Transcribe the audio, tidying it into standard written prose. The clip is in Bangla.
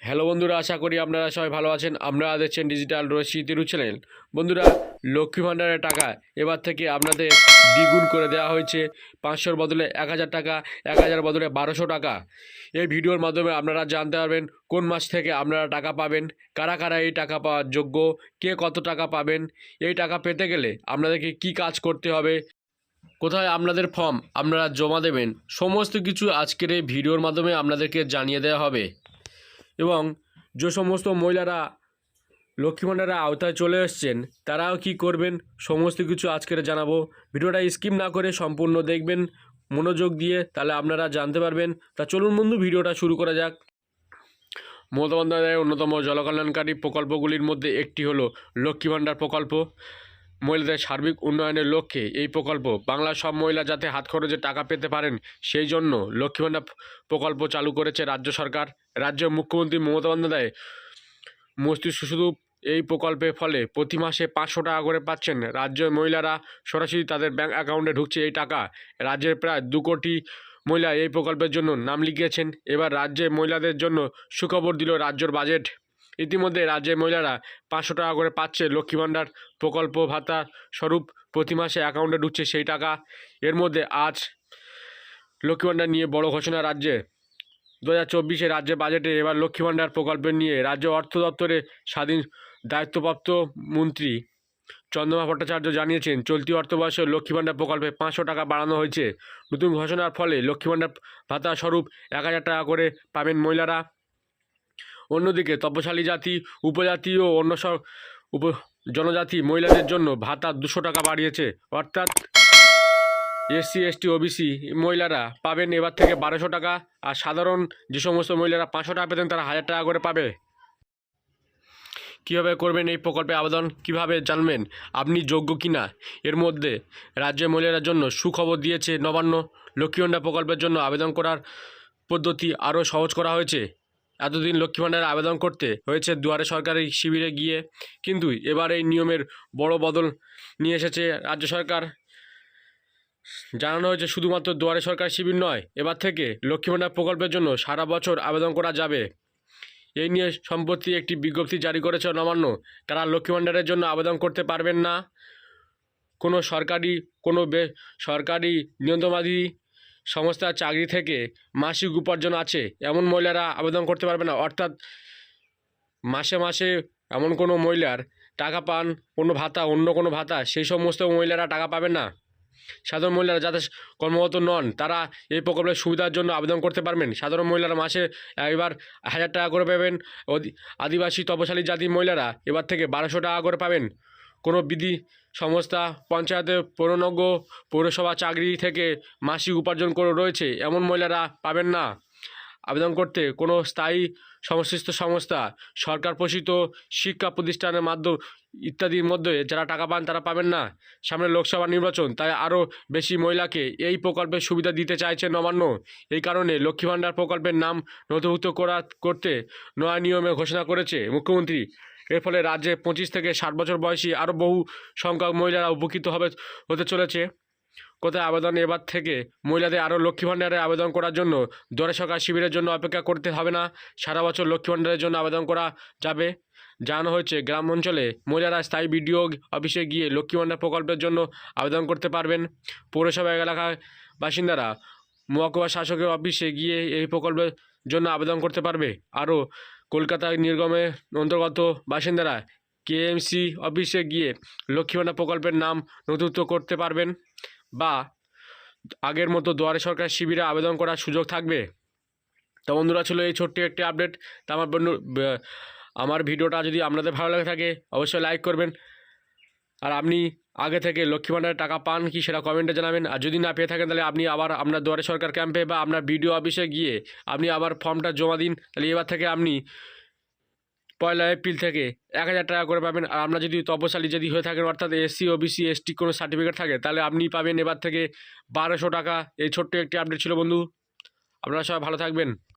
হ্যালো বন্ধুরা, আশা করি আপনারা সবাই ভালো আছেন। আপনারা দেখছেন ডিজিটাল রশ্মি তিরু চ্যানেল। বন্ধুরা, লক্ষ্মী ভাণ্ডারের টাকা এবার থেকে আপনাদের দ্বিগুণ করে দেওয়া হয়েছে। 500-র বদলে 1000 টাকা, 1000 বদলে 1200 টাকা। এই ভিডিওর মাধ্যমে আপনারা জানতে পারবেন কোন মাস থেকে আপনারা টাকা পাবেন, কারা কারা এই টাকা পাওয়ার যোগ্য, কে কত টাকা পাবেন, এই টাকা পেতে গেলে আপনাদেরকে কি কাজ করতে হবে, কোথায় আপনাদের ফর্ম আপনারা জমা দেবেন, সমস্ত কিছু আজকের এই ভিডিওর মাধ্যমে আপনাদেরকে জানিয়ে দেওয়া হবে। এবং যে সমস্ত মহিলারা লক্ষ্মী ভাণ্ডারের আওতায় চলে এসছেন তারাও কি করবেন, সমস্ত কিছু আজকের জানাবো। ভিডিওটা স্কিপ না করে সম্পূর্ণ দেখবেন মনোযোগ দিয়ে, তাহলে আপনারা জানতে পারবেন। তা চলুন বন্ধু, ভিডিওটা শুরু করা যাক। মমতা বন্দ্যোপাধ্যায়ের অন্যতম জনকল্যাণকারী প্রকল্পগুলির মধ্যে একটি হলো লক্ষ্মী ভাণ্ডার প্রকল্প। মহিলাদের সার্বিক উন্নয়নের লক্ষ্যে এই প্রকল্প বাংলার সব মহিলা যাতে হাত খরচে টাকা পেতে পারেন সেই জন্য লক্ষ্মী ভাণ্ডার প্রকল্প চালু করেছে রাজ্য সরকার। রাজ্যের মুখ্যমন্ত্রী মমতা বন্দ্যোপাধ্যায় মস্তিষ্ক শুধু এই প্রকল্পের ফলে প্রতি মাসে 500 টাকা করে পাচ্ছেন রাজ্যের মহিলারা। সরাসরি তাদের ব্যাঙ্ক অ্যাকাউন্টে ঢুকছে এই টাকা। রাজ্যের প্রায় 2 কোটি মহিলা এই প্রকল্পের জন্য নাম লিখিয়েছেন। এবার রাজ্যের মহিলাদের জন্য সুখবর দিল রাজ্যের বাজেট। ইতিমধ্যে রাজ্যের মহিলারা 500 টাকা করে পাচ্ছে লক্ষ্মী ভাণ্ডার প্রকল্প ভাতা স্বরূপ। প্রতি মাসে অ্যাকাউন্টে ঢুকছে সেই টাকা। এর মধ্যে আজ লক্ষ্মী ভাণ্ডার নিয়ে বড় ঘোষণা রাজ্যে। 2024 রাজ্যের বাজেটে এবার লক্ষ্মী ভাণ্ডার প্রকল্পের নিয়ে রাজ্য অর্থ দপ্তরের স্বাধীন দায়িত্বপ্রাপ্ত মন্ত্রী চন্দ্রমা ভট্টাচার্য জানিয়েছেন, চলতি অর্থবর্ষে লক্ষ্মী ভাণ্ডার প্রকল্পে 500 টাকা বাড়ানো হয়েছে। নতুন ঘোষণার ফলে লক্ষ্মী ভাণ্ডার ভাতা স্বরূপ 1000 টাকা করে পাবেন মহিলারা। অন্যদিকে তপশালী জাতি, উপজাতি ও অন্য সব জনজাতি মহিলাদের জন্য ভাতা 200 টাকা বাড়িয়েছে। অর্থাৎ এসসি, এসটি, ওবিসি মহিলারা পাবেন এবার থেকে 1200 টাকা। আর সাধারণ যে সমস্ত মহিলারা 500 টাকা পেতেন তারা 1000 টাকা করে পাবে। কীভাবে করবেন এই প্রকল্পে আবেদন, কিভাবে জানবেন আপনি যোগ্য কিনা? এর মধ্যে রাজ্যের মহিলাদের জন্য সুখবর দিয়েছে নবান্ন। লক্ষ্মী ভাণ্ডার প্রকল্পের জন্য আবেদন করার পদ্ধতি আরও সহজ করা হয়েছে। এতদিন লক্ষ্মী ভাণ্ডারে আবেদন করতে হয়েছে দুয়ারে সরকারি শিবিরে গিয়ে, কিন্তু এবার এই নিয়মের বড় বদল নিয়ে এসেছে রাজ্য সরকার। জানানো হয়েছে শুধুমাত্র দুয়ারে সরকার শিবির নয়, এবার থেকে লক্ষ্মী ভাণ্ডার প্রকল্পের জন্য সারা বছর আবেদন করা যাবে। এই নিয়ে সম্প্রতি একটি বিজ্ঞপ্তি জারি করেছে নবান্ন। তারা লক্ষ্মী ভাণ্ডারের জন্য আবেদন করতে পারবেন না কোনো সরকারি, কোনো বেসরকারি নিয়ন্ত্রণাধীন সংস্থার চাকরি থেকে মাসিক উপার্জন আছে এমন মহিলারা আবেদন করতে পারবে না। অর্থাৎ মাসে মাসে এমন কোনো মহিলার টাকা পান, কোনো ভাতা, অন্য কোনো ভাতা, সেই সমস্ত মহিলারা টাকা পাবেন না। সাধারণ মহিলারা যাতে কর্মরত নন তারা এই প্রকল্পের সুবিধার জন্য আবেদন করতে পারবেন। সাধারণ মহিলারা মাসে এবার 1000 টাকা করে পাবেন। আদিবাসী তপশালী জাতির মহিলারা এবার থেকে 1200 টাকা করে পাবেন। কোনো বিধি সংস্থা, পঞ্চায়েতের পৌরনজ্ঞ, পৌরসভা চাকরি থেকে মাসিক উপার্জন করে রয়েছে এমন মহিলারা পাবেন না। আবেদন করতে কোনো স্থায়ী সংশ্লিষ্ট সংস্থা, সরকার পোষিত শিক্ষা প্রতিষ্ঠানের মাধ্যম ইত্যাদির মধ্যে যারা টাকা পান তারা পাবেন না। সামনে লোকসভা নির্বাচন, তাই আরও বেশি মহিলাকে এই প্রকল্পের সুবিধা দিতে চাইছে নবান্ন। এই কারণে লক্ষ্মী ভাণ্ডার প্রকল্পের নাম নথিভুক্ত করতে নয়া নিয়মে ঘোষণা করেছে মুখ্যমন্ত্রী। এর ফলে রাজ্যে 25 থেকে 60 বছর বয়সী আরও বহু সংখ্যক মহিলারা উপকৃত হতে চলেছে। কোথায় আবেদন? এবার থেকে মহিলাদের আরও লক্ষ্মী ভাণ্ডারে আবেদন করার জন্য দুয়ারে সরকার শিবিরের জন্য অপেক্ষা করতে হবে না। সারা বছর লক্ষ্মী ভাণ্ডারের জন্য আবেদন করা যাবে। জানানো হয়েছে, গ্রাম অঞ্চলে মহিলারা স্থায়ী বিডিও অফিসে গিয়ে লক্ষ্মী ভাণ্ডার প্রকল্পের জন্য আবেদন করতে পারবেন। পৌরসভা এলাকার বাসিন্দারা মহকুমা শাসকের অফিসে গিয়ে এই প্রকল্পের জন্য আবেদন করতে পারবে। আরও কলকাতা নিগমের অন্তর্গত বাসিন্দারা কেএমসি অফিসে গিয়ে লক্ষ্মী ভাণ্ডার প্রকল্পের নাম নথিভুক্ত করতে পারবেন, বা আগের মতো দুয়ারে সরকার শিবিরে আবেদন করার সুযোগ থাকবে। তো বন্ধুরা, ছিল এই ছোট্ট একটি আপডেট। তা আমার ভিডিওটা যদি আপনাদের ভালো লাগে থাকে অবশ্যই লাইক করবেন। আর আপনি আগে থেকে লক্ষ্মী ভাণ্ডারের টাকা পান কি সেটা কমেন্টে জানাবেন। আর যদি না পেয়ে থাকেন তাহলে আপনি আবার আপনার দুয়ারে সরকার ক্যাম্পে বা আপনার বিডিও অফিসে গিয়ে আপনি আবার ফর্মটা জমা দিন। তাহলে এবার থেকে আপনি 1 এপ্রিল থেকে 1000 টাকা করে পাবেন। আর আপনার যদি তপশালী যদি হয়ে থাকেন, অর্থাৎ এসসি, ওবিসি, এসটি কোনো সার্টিফিকেট থাকে, তাহলে আপনি পাবেন এবার থেকে 1200 টাকা। এই ছোট্ট একটি আপডেট ছিল বন্ধু। আপনারা সবাই ভালো থাকবেন।